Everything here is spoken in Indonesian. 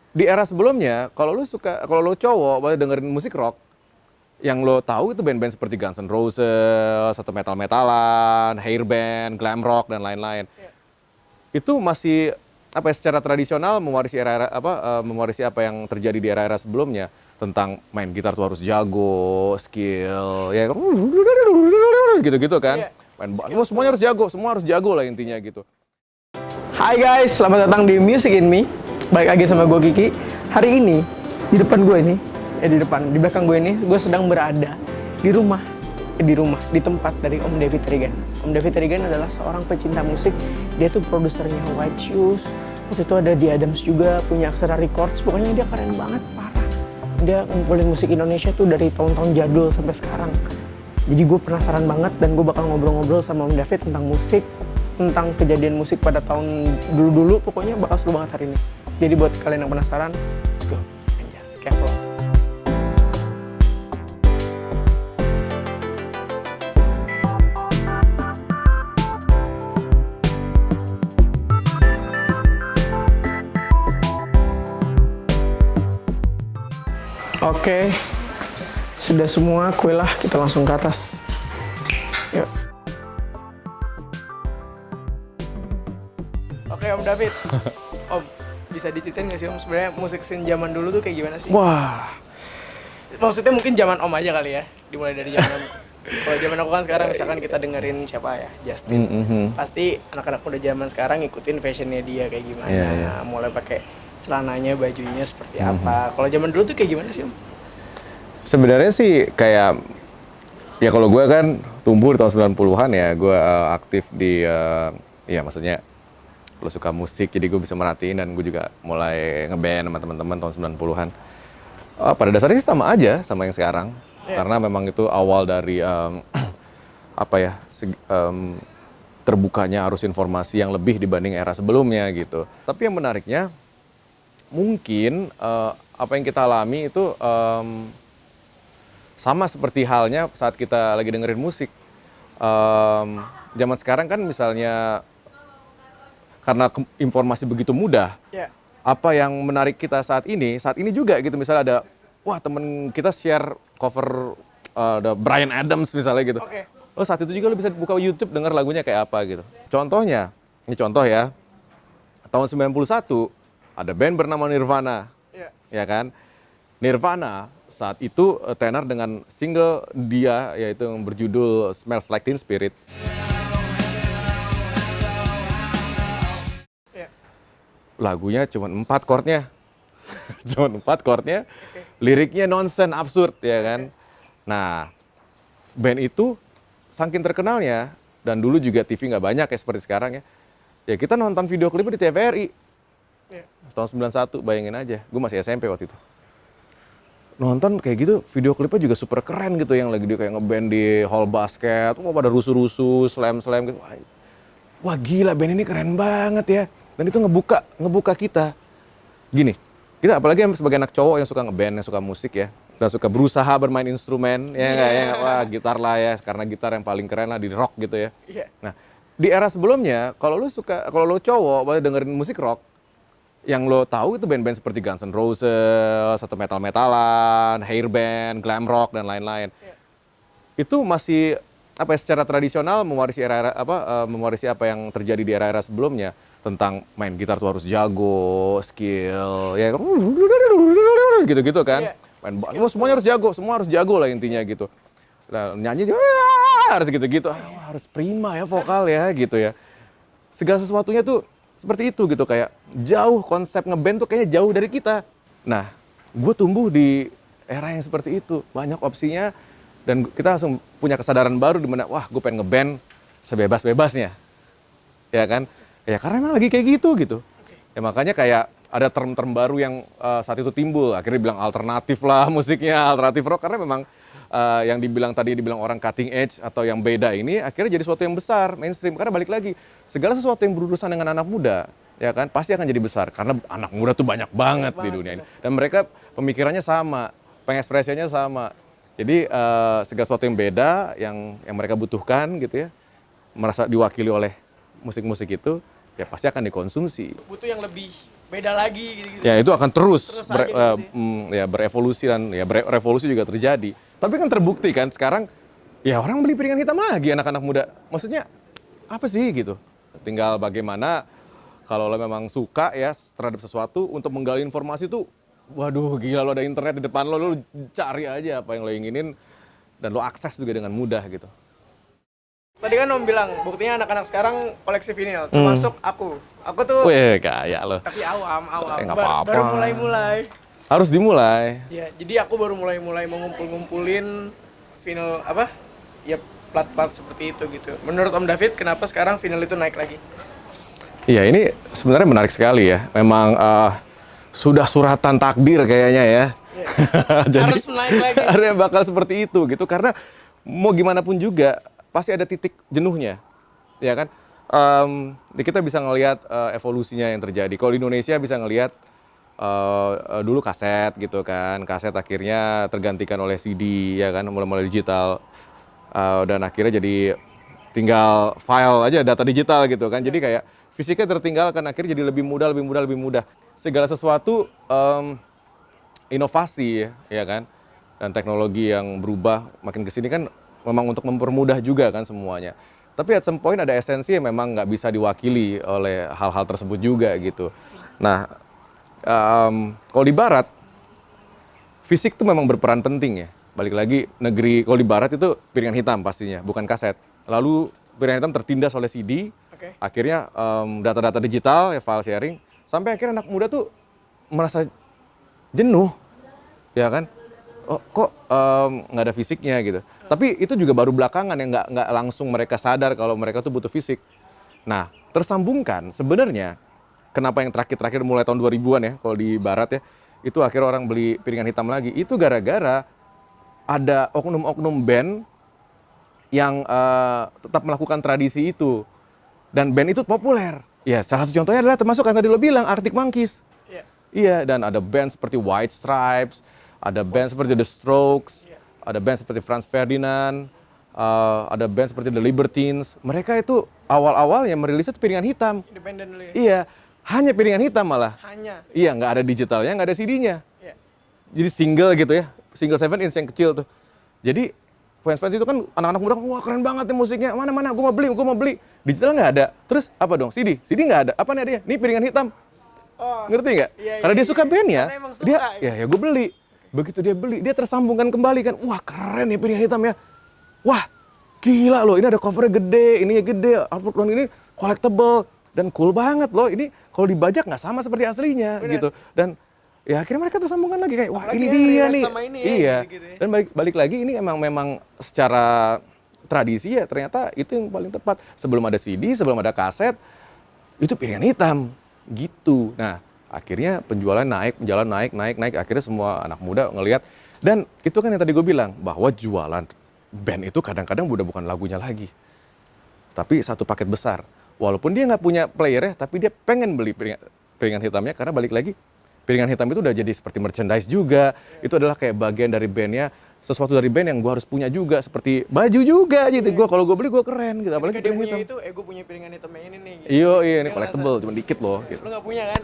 Di era sebelumnya, kalau lu cowok banget dengerin musik rock, yang lo tahu itu band-band seperti Guns N' Roses, atau metal-metalan, hairband, glam rock dan lain-lain. Iya. Itu masih apa ya, secara tradisional mewarisi apa yang terjadi di era-era sebelumnya, tentang main gitar tuh harus jago, skill, ya gitu-gitu kan. Iya. Semuanya harus jago, semua harus jago lah intinya gitu. Hai guys, selamat datang di Music in Me. Balik lagi sama gue Kiki. Hari ini di depan gue ini, di belakang gue ini, gue sedang berada di rumah, di tempat dari Om David Regan. Om David Regan adalah seorang pecinta musik. Dia tuh produsernya White Shoes. Terus itu ada di Adams juga, punya Aksara Records. Pokoknya dia keren banget, parah. Dia ngumpulin musik Indonesia tuh dari tahun-tahun jadul sampai sekarang. Jadi gue penasaran banget dan gue bakal ngobrol-ngobrol sama Om David tentang musik, tentang kejadian musik pada tahun dulu-dulu. Pokoknya bakal seru banget hari ini. Jadi buat kalian yang penasaran, let's go and just keep on. Oke, sudah semua kue lah, kita langsung ke atas. Yuk. Oke Om David, Om bisa diceritain nggak sih Om sebenarnya musik scene zaman dulu tuh kayak gimana sih? Wah, Maksudnya mungkin zaman Om aja kali ya, dimulai dari zaman. Kalau zaman aku kan sekarang misalkan kita dengerin siapa ya, Justin. Pasti anak-anak udah zaman sekarang ngikutin fashionnya dia kayak gimana. Iya. Mulai pakai celananya, bajunya seperti apa. Kalau zaman dulu tuh kayak gimana sih Om? sebenarnya sih kayak, ya kalau gue kan tumbuh di tahun 90-an ya, gue aktif di, ya maksudnya lo suka musik, jadi gue bisa merhatiin, dan gue juga mulai ngeband sama teman-teman tahun 90-an. Pada dasarnya sih sama aja sama yang sekarang, karena memang itu awal dari apa ya, terbukanya arus informasi yang lebih dibanding era sebelumnya gitu. Tapi yang menariknya, mungkin apa yang kita alami itu sama seperti halnya saat kita lagi dengerin musik. Zaman sekarang kan misalnya, karena informasi begitu mudah, Ya. apa yang menarik kita saat ini juga gitu, misalnya ada, wah temen kita share cover ada Bryan Adams misalnya gitu. Oke. Oh, saat itu juga lo bisa buka YouTube denger lagunya kayak apa gitu. Contohnya, ini contoh ya, tahun 91 ada band bernama Nirvana, Ya. ya kan? Nirvana saat itu tenar dengan single dia, yaitu yang berjudul Smells Like Teen Spirit. Ya. Lagunya cuma 4 chordnya. Cuma 4 chordnya. Liriknya nonsen, absurd, ya kan? Nah, band itu saking terkenalnya, dan dulu juga TV nggak banyak ya seperti sekarang ya. Ya kita nonton video klipnya di TVRI. Ya. Tahun 91, bayangin aja. Gue masih SMP waktu itu. Nonton kayak gitu, video klipnya juga super keren gitu, yang lagi dia kayak ngeband di hall basket, wah pada rusuh-rusuh, slam-slam gitu. Wah gila, band ini keren banget ya. Dan itu ngebuka kita. Gini, kita apalagi yang sebagai anak cowok yang suka ngeband, yang suka musik ya, dan suka berusaha bermain instrumen, ya nggak ya, wah gitar lah ya, karena gitar yang paling keren lah di rock gitu ya. Iya. Nah, di era sebelumnya, kalau lo cowok banget dengerin musik rock, yang lo tahu itu band-band seperti Guns N' Roses, atau metal-metalan, hairband, glam rock dan lain-lain. Itu masih apa ya, secara tradisional mewarisi apa yang terjadi di era-era sebelumnya, tentang main gitar tuh harus jago, skill, ya gitu-gitu kan. Semuanya harus jago, semua harus jago lah intinya gitu. Nah, nyanyi juga harus gitu-gitu, harus prima ya vokal ya gitu ya. Segala sesuatunya tuh seperti itu gitu, kayak jauh, konsep ngeband tuh kayaknya jauh dari kita. Nah, gue tumbuh di era yang seperti itu, banyak opsinya, dan kita langsung punya kesadaran baru di mana, wah gue pengen ngeband sebebas-bebasnya, ya kan? Ya karena emang lagi kayak gitu. Ya makanya kayak ada term-term baru yang saat itu timbul, akhirnya bilang alternatif lah musiknya, alternatif rock, karena memang yang dibilang orang cutting edge atau yang beda ini akhirnya jadi sesuatu yang besar, mainstream. Karena balik lagi, segala sesuatu yang berurusan dengan anak muda, ya kan, pasti akan jadi besar, karena anak muda tuh banyak banget di dunia ini, dan mereka pemikirannya sama, pengekspresiannya sama. Jadi segala sesuatu yang beda, yang mereka butuhkan gitu ya, merasa diwakili oleh musik-musik itu, ya pasti akan dikonsumsi. Butuh yang lebih beda lagi gitu-gitu. Ya itu akan terus, Terus aja gitu ya berevolusi dan ya revolusi juga terjadi. Tapi kan terbukti kan sekarang ya orang beli piringan hitam lagi anak-anak muda. Maksudnya apa sih gitu? Tinggal bagaimana kalau lo memang suka ya terhadap sesuatu untuk menggali informasi tuh, waduh gila lo ada internet di depan lo cari aja apa yang lo inginin dan lo akses juga dengan mudah gitu. Tadi kan Om bilang, buktinya anak-anak sekarang koleksi vinil, termasuk aku. Aku tuh, Wih gaya lo. tapi awam. Nggak apa-apa. Baru mulai-mulai. Harus dimulai. Ya, jadi aku baru mulai mau ngumpul-ngumpulin vinil apa? Ya plat-plat seperti itu gitu. Menurut Om David, kenapa sekarang vinil itu naik lagi? Iya ini sebenarnya menarik sekali ya. Memang sudah suratan takdir kayaknya ya. Jadi, Harus naik lagi. Harusnya bakal seperti itu gitu karena mau gimana pun juga pasti ada titik jenuhnya, ya kan? Kita bisa ngelihat evolusinya yang terjadi. Kalau di Indonesia bisa ngelihat dulu kaset gitu kan, kaset akhirnya tergantikan oleh CD ya kan, mulai-mulai digital dan akhirnya jadi tinggal file aja data digital gitu kan. Jadi kayak fisiknya tertinggalkan, akhirnya jadi lebih mudah. Segala sesuatu inovasi ya kan, dan teknologi yang berubah makin kesini kan memang untuk mempermudah juga kan semuanya. Tapi at some point ada esensi yang memang nggak bisa diwakili oleh hal-hal tersebut juga gitu. Nah, kalau di Barat, fisik tuh memang berperan penting ya. Balik lagi negeri, kalau di Barat itu piringan hitam pastinya, bukan kaset. Lalu piringan hitam tertindas oleh CD, akhirnya data-data digital, ya file sharing, sampai akhirnya anak muda tuh merasa jenuh, ya kan? Oh, kok nggak ada fisiknya gitu. Tapi itu juga baru belakangan yang nggak langsung mereka sadar kalau mereka tuh butuh fisik. Nah, tersambungkan sebenarnya kenapa yang terakhir-terakhir mulai tahun 2000-an ya, kalau di Barat ya, itu akhirnya orang beli piringan hitam lagi. Itu gara-gara ada oknum-oknum band yang tetap melakukan tradisi itu. Dan band itu populer. Ya, salah satu contohnya adalah termasuk yang tadi lo bilang, Arctic Monkeys. Iya, dan ada band seperti White Stripes, ada band seperti The Strokes, ada band seperti Franz Ferdinand, ada band seperti The Libertines. Mereka itu awal-awalnya merilisnya piringan hitam. Independen dulu ya? Iya, hanya piringan hitam malah. Hanya? Iya, nggak ada digitalnya, nggak ada CD-nya. Jadi single gitu ya, single 7 inch yang kecil tuh. Jadi fans-fans itu kan anak-anak muda, wah keren banget nih musiknya, mana-mana, gue mau beli. Digital nggak ada, terus apa dong, CD nggak ada, apa nih adanya? Nih piringan hitam. Ngerti nggak? Karena dia suka bandnya, dia gue beli. Begitu dia beli, dia tersambungkan kembali kan. Wah keren ya piringan hitam ya. Wah gila loh, ini ada covernya gede, ininya gede, artwork ini collectible. Dan cool banget loh, ini kalau dibajak nggak sama seperti aslinya gitu. Dan ya akhirnya mereka tersambungkan lagi kayak, wah ini dia nih. Iya, gitu ya. Dan balik lagi ini memang secara tradisi ya ternyata itu yang paling tepat. Sebelum ada CD, sebelum ada kaset, itu piringan hitam gitu. Nah akhirnya penjualan naik, akhirnya semua anak muda ngelihat. Dan itu kan yang tadi gue bilang, bahwa jualan band itu kadang-kadang udah bukan lagunya lagi. Tapi satu paket besar. Walaupun dia nggak punya player ya, tapi dia pengen beli piringan hitamnya, karena balik lagi, piringan hitam itu udah jadi seperti merchandise juga. Itu adalah kayak bagian dari bandnya, sesuatu dari band yang gue harus punya juga, seperti baju juga gitu. Gue kalau gue beli gue keren gitu, apalagi piringan hitam. Itu, gue punya piringan hitamnya ini nih. Gitu. Iya, ini collectible, cuma dikit loh. Gitu. Lu nggak punya kan?